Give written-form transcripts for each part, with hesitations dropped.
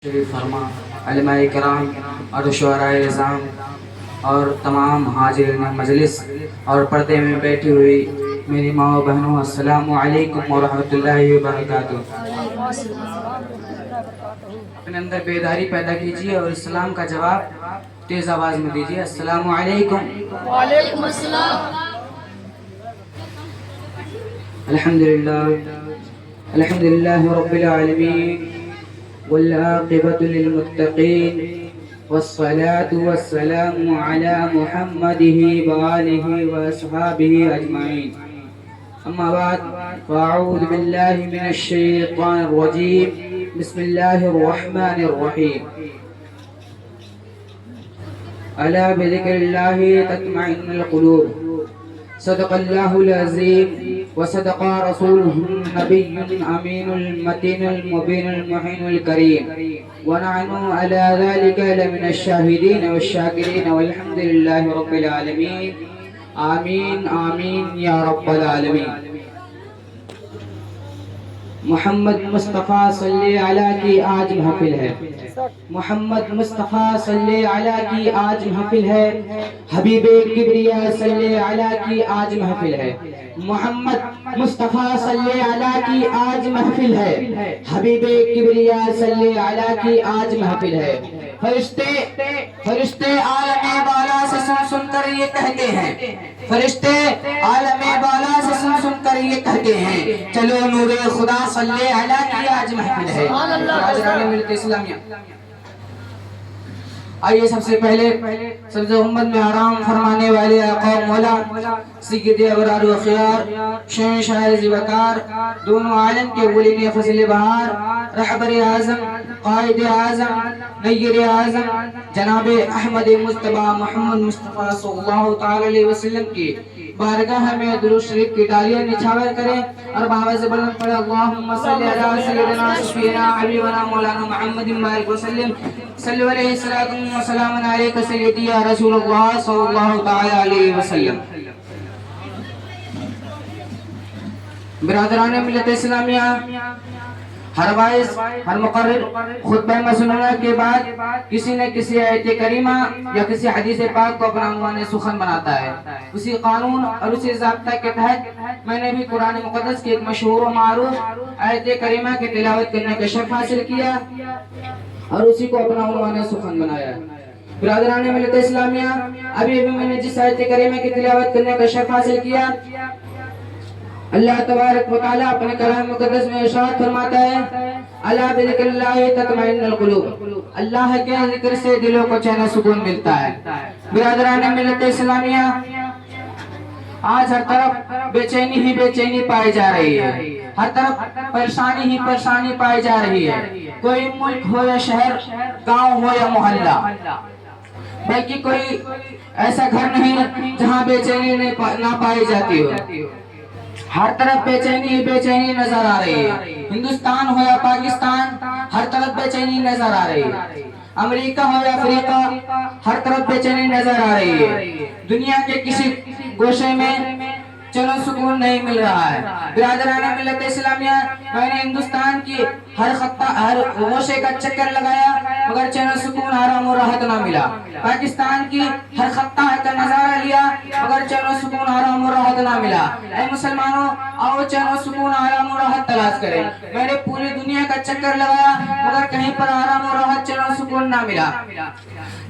شریف فرما علماء کرام اور شعراء نظام اور تمام حاضرین مجلس اور پردے میں بیٹھی ہوئی میری ماں و بہنوں، السلام علیکم ورحمۃ اللہ وبرکاتہ۔ اپنے اندر بیداری پیدا کیجیے اور اسلام کا جواب تیز آواز میں دیجیے، السلام علیکم۔ وعلیکم السلام۔ الحمدللہ رب العالمین والعاقبۃ للمتقین والصلاة والسلام علی محمدہ وآلہ واصحابہ اجمعین، اما بعد فاعوذ باللہ من الشیطان الرجیم، بسم اللہ الرحمن الرحیم۔ الا بذکر اللہ تطمئن القلوب، صدق اللہ العظیم وصدق رسوله النبي الأمين المتين المبين المحين الكريم، ونحن على ذلك لمن الشاهدين والشاكرين، والحمد لله رب العالمين، آمین آمین یا رب العالمین۔ محمد مصطفیٰ صلی علیہ کی آج محفل ہے، محمد مصطفیٰ صلی علیہ کی آج محفل ہے، حبیب کبریا صلی علیہ کی آج محفل ہے، محمد مصطفیٰ صلی علیہ کی آج محفل ہے، حبیب کبریا صلی علیہ کی آج محفل ہے۔ فرشتے عالم بالا سے سن کر یہ کہتے ہیں، فرشتے عالم بالا سے سن کر یہ کہتے ہیں، چلو نور خدا صلی علیہ کی آج محفل ہے۔ حاضران ملت اسلامیہ، آئیے سب سے پہلے سبز امت میں آرام فرمانے والے آقا مولا سید ابرار و خیار شہنشاہ وقار دونوں عالم کے ولین فضل بہار رہبر اعظم قائد اعظم نیر اعظم جناب احمد مصطفیٰ محمد مصطفیٰ صلی اللہ تعالی علیہ وسلم کی بارگاہ میں درود شریف کی ڈالیاں نچھاور کریں اور بآواز بلند پڑھیں، اللہم صلی علی سیدنا شفیعنا حبیبنا مولانا محمد بارک وسلم، صلی علیہ الصلوۃ والسلام علیک سیدی یا رسول اللہ صلی اللہ تعالی علیہ وسلم۔ برادران ملت اسلامیہ، ہر وائز ہر مقرر خطبہ مسنونہ کے بعد کسی نہ کسی آیت کریمہ یا کسی حدیث پاک کو اپنا عنوان سخن بناتا ہے۔ اسی قانون اور اسی ضابطہ کے تحت میں نے بھی قرآن مقدس کی ایک مشہور و معروف آیت کریمہ کی تلاوت کرنے کا شرف حاصل کیا اور اسی کو اپنا عنوان سخن بنایا۔ برادران ملت اسلامیہ، ابھی میں نے جس آیت کریمہ کی تلاوت کرنے کا شرف حاصل کیا، اللہ تبارک و تعالیٰ اپنے کلام مقدس میں ارشاد فرماتا ہے، الا بذکر اللہ تطمئن القلوب، اللہ کے ذکر سے دلوں کو چین و سکون ملتا ہے۔ برادران ملت اسلامیہ، آج ہر طرف بے چینی ہی بے چینی پائی جا رہی ہے، ہر طرف پریشانی ہی پریشانی پائی جا رہی ہے، کوئی ملک ہو یا شہر، گاؤں ہو یا محلہ، بلکہ کوئی ایسا گھر نہیں جہاں بے چینی نہ پائی جاتی ہو، ہر طرف بے چینی نظر آ رہی ہے۔ ہندوستان ہو یا پاکستان، ہر طرف بے چینی نظر آ رہی ہے، امریکہ ہو یا افریقہ، ہر طرف بے چینی نظر آ رہی ہے، دنیا کے کسی گوشے میں چین و سکون نہیں مل رہا ہے۔ برادران ملت اسلامیہ، میں نے ہندوستان کی ہر گوشے کا چکر لگایا مگر چین و سکون آرام و راحت نہ ملا، پاکستان کی ہر خطہ کا نظارہ لیا مگر چین و سکون آرام و راحت نہ ملا۔ اے مسلمانوں، آؤ چین و سکون آرام و راحت تلاش کریں۔ میں نے پوری دنیا کا چکر لگایا مگر کہیں پر آرام و راحت چین و سکون نہ ملا۔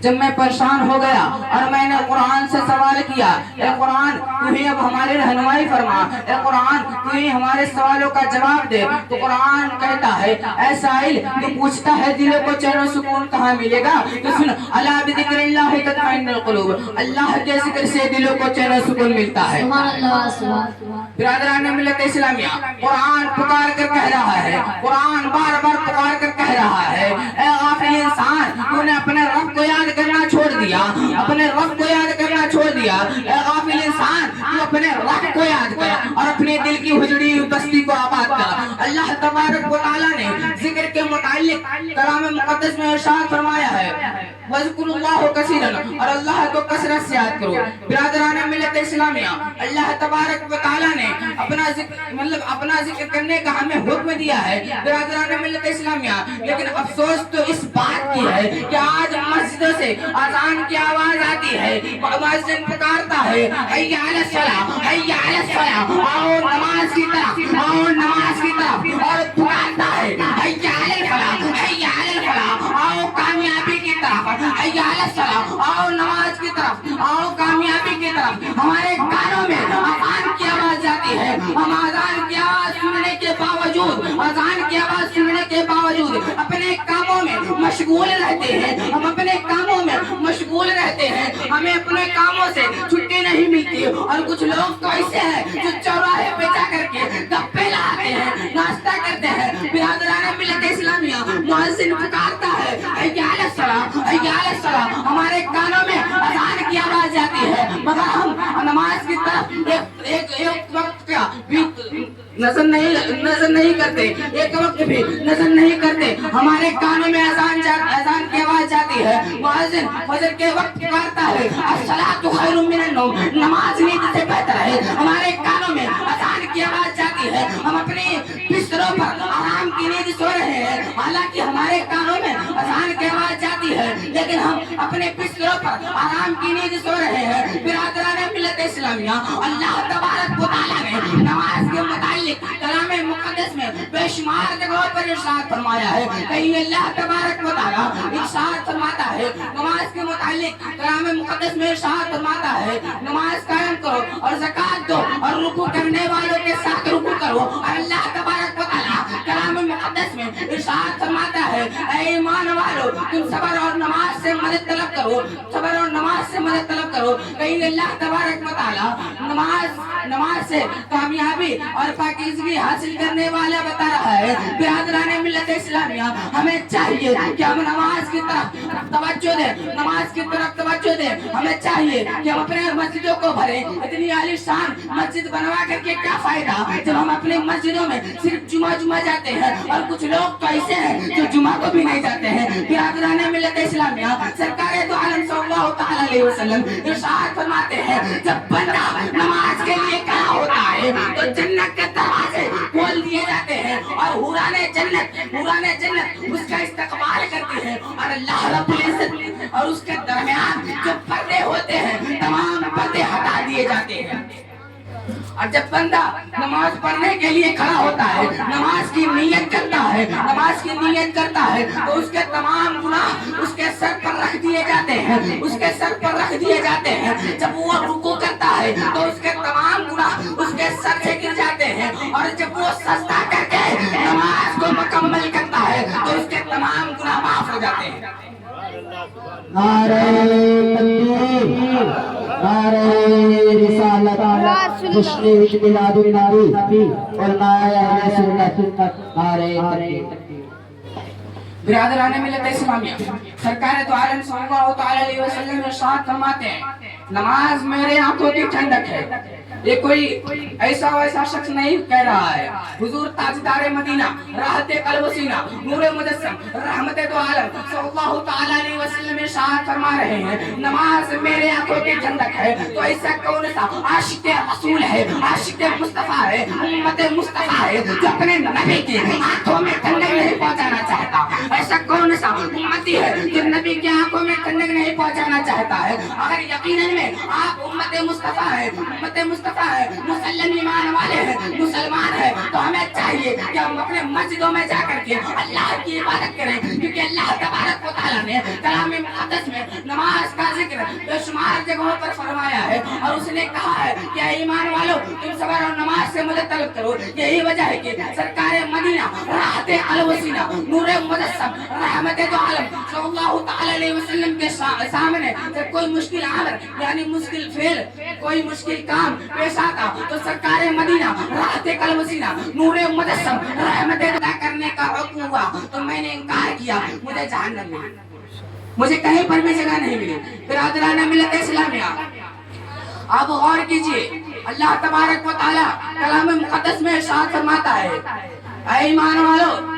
جب میں پریشان ہو گیا اور میں نے قرآن سے سوال کیا، اے قرآن تو ہی اب ہماری رہنمائی فرما، اے قرآن تو ہی ہمارے سوالوں کا جواب دے، تو قرآن کہتا ہے، اے سائل تو پوچھتا ہے دلوں کو چین و سکون کہاں ملے گا، تو سن، الا بذکر اللہ تطمئن القلوب، اللہ کے ذکر سے دلوں کو چین و سکون ملتا ہے۔ برادران ملت اسلامیہ، قرآن پکار کر کہہ رہا ہے، قرآن بار بار پکار کر کہہ رہا ہے، اے غافل انسان، تو نے اپنے رب کو یاد کرنا چھوڑ دیا، اپنے رب کو یاد کرنا چھوڑ دیا، اے غافل انسان، تو اپنے رب کو یاد کر اور اپنے دل کی اجڑی ہوئی بستی کو آباد کر۔ اللہ تبارک و تعالیٰ نے ذکر کے متعلق کلام مقدس میں ارشاد فرمایا ہے وَاذْكُرُوا اللَّهَ كَثِيرًا، اور اللہ کو کثرت سے یاد کرو۔ برادران ملت اسلامیہ، اللہ تبارک و تعالیٰ نے اپنا ذکر کرنے کا ہمیں حکم دیا ہے برادران ملت اسلامیہ، لیکن افسوس تو اس بات کی ہے کہ آج مسجدوں سے اذان کی آواز آتی ہے، مؤذن پکارتا ہے حی علی الصلاۃ حی علی الصلاۃ، آؤ نماز کی طرف آؤ نماز کی طرف، اور پکارتا ہے حی علی الفلاح حی علی الفلاح، آؤ کامیابی کی طرف، حی علی الصلاۃ آؤ نماز کی طرف آؤ کامیابی کی طرف۔ ہمارے کانوں میں اذان کی آواز جاتی ہے، ہم اذان کی آواز سننے کے باوجود اپنے کاموں میں مشغول رہتے ہیں، ہم اپنے کاموں میں مشغول رہتے ہیں، ہمیں اپنے کاموں سے چھٹی نہیں ملتی، اور کچھ لوگ تو ایسے ہیں جو چوراہے پہ جا کر کے گپے لگاتے ہیں، ناشتہ کرتے ہیں۔ برادران ملت اسلامیہ، مؤذن پکارتا ہے حی علی الصلاۃ حی علی الصلاۃ، ہمارے کانوں میں اذان کی آواز جاتی ہے، مگر ہم نماز کی طرف ایک وقت کا بھی نظر نہیں کرتے، ایک وقت بھی نظر نہیں کرتے۔ ہمارے کانوں میں اذان کی آواز جاتی ہے، مؤذن فجر کے وقت پکارتا ہے الصلاۃ خیر من النوم، نماز نیند سے بہتر ہے، ہمارے کانوں میں اذان کی آواز جاتی ہے، ہم اپنے بستروں پر آرام کی نیند سو رہے ہیں، حالانکہ ہمارے کانوں میں اذان کی آواز جاتی ہے، لیکن ہم اپنے بستروں پر آرام کی نیند سو رہے ہیں۔ برادران ملت اسلامیہ، اللہ تبارک و تعالیٰ نے نماز کے متعلق کلام مقدس میں بے شمار جگہوں پر ارشاد فرمایا ہے۔ کہیں اللہ تبارک و تعالیٰ ارشاد فرماتا ہے نماز کے متعلق کلام مقدس میں ارشاد فرماتا ہے نماز قائم کرو اور زکات دو اور رکوع کرنے والوں کے ساتھ رکوع کرو، اور اللہ تبارک و تعالیٰ کلام مقدس میں ارشاد فرماتا ہے اے ایمان والو تم صبر اور نماز سے مدد طلب کرو، صبر اور نماز سے مدد طلب کرو۔ کہیں اللہ تبارک و تعالیٰ نماز سے کامیابی اور پاکیزگی حاصل کرنے والا بتا رہا ہے۔ برادران ملت اسلامیہ، ہمیں چاہیے کہ ہم نماز کی طرف توجہ دیں، نماز کی طرف توجہ دیں۔ ہمیں چاہیے کہ ہم اپنے مسجدوں کو بھریں۔ اتنی عالی شان مسجد بنوا کر کے کیا فائدہ جب ہم اپنے مسجدوں میں صرف جمعہ جاتے ہیں، اور کچھ لوگ تو ایسے ہیں جو جمعہ کو بھی نہیں جاتے ہیں۔ برادران ملت اسلامیہ، سرکار دو عالم صلی اللہ تعالی علیہ وسلم ارشاد فرماتے ہیں جب بندہ نماز کے لیے کھڑا ہوتا ہے تو جنت کے دروازے کھول دیے جاتے ہیں، اور حوران جنت اس کا استقبال کرتے ہیں، اور اللہ رب العزت اور اس کے درمیان جو پردے ہوتے ہیں تمام پردے ہٹا دیے جاتے ہیں۔ اور جب بندہ نماز پڑھنے کے لیے کھڑا ہوتا ہے، نماز کی نیت کرتا ہے تو اس کے تمام گناہ اس کے سر پر رکھ دیے جاتے ہیں، جب وہ رکوع کرتا ہے تو اس کے تمام گناہ اس کے سر سے گر جاتے ہیں، اور جب وہ سجدہ کر کے نماز کو مکمل کرتا ہے تو اس کے تمام گناہ معاف ہو جاتے ہیں۔ نعرہ تکبیر، نعرہ رسالت، تشریف میلاد النبی، علماء اہل سنت، نعرہ تکبیر۔ برادران ملت اسلامیہ، سرکار دو عالم صلی اللہ تعالی علیہ وسلم ارشاد فرماتے ہیں نماز میرے آنکھوں کی ٹھنڈک ہے۔ یہ کوئی ایسا ویسا شخص نہیں کہہ رہا ہے، حضور تاجدار مدینہ، راحت قلب و سینہ، نور مجسم، رحمت دو عالم صلی اللہ تعالی علیہ وسلم ارشاد فرما رہے ہیں نماز میرے آنکھوں کی ٹھنڈک ہے۔ تو ایسا کون سا عاشق رسول ہے، عاشق مصطفیٰ ہے، امت مصطفیٰ ہے جو اپنے نبی کی آنکھوں میں ٹھنڈک نہیں پہنچانا چاہتا؟ ایسا کون سا امتی ہے جو نبی کی آنکھوں میں ٹھنڈک نہیں پہنچانا چاہتا ہے؟ اگر یقیناً میں آپ امت مصطفیٰ ہے، مسلم ایمان والے ہیں، مسلمان ہیں، تو ہمیں چاہیے کہ ہم اپنے مسجدوں میں جا کر کے اللہ کی عبادت کریں، کیونکہ اللہ تبارک و تعالیٰ نے کلام مقدس میں نماز کا ذکر بے شمار جگہوں پر فرمایا ہے، اور اس نے کہا ہے کہ اے ایمان والو تم صبر اور نماز سے مدد طلب کرو۔ یہی وجہ ہے کہ سرکار مدینہ، راحت قلب و سینہ، نور مجسم، رحمت دو عالم صلی اللہ تعالی علیہ وسلم کے سامنے جب کوئی مشکل عمل یعنی مشکل فعل، کوئی مشکل کام پیش آتا تو سرکار مدینہ، راحت قلب و سینہ، نور مجسم، رحمت ادا کرنے کا حکم ہوا تو میں نے انکار کیا، مجھے جہنم ملی، مجھے کہیں پر بھی جگہ نہیں ملی۔ برادران ملت اسلامیہ، آپ غور کیجئے، اللہ تبارک و تعالی کلام مقدس میں ارشاد فرماتا ہے اے ایمان والو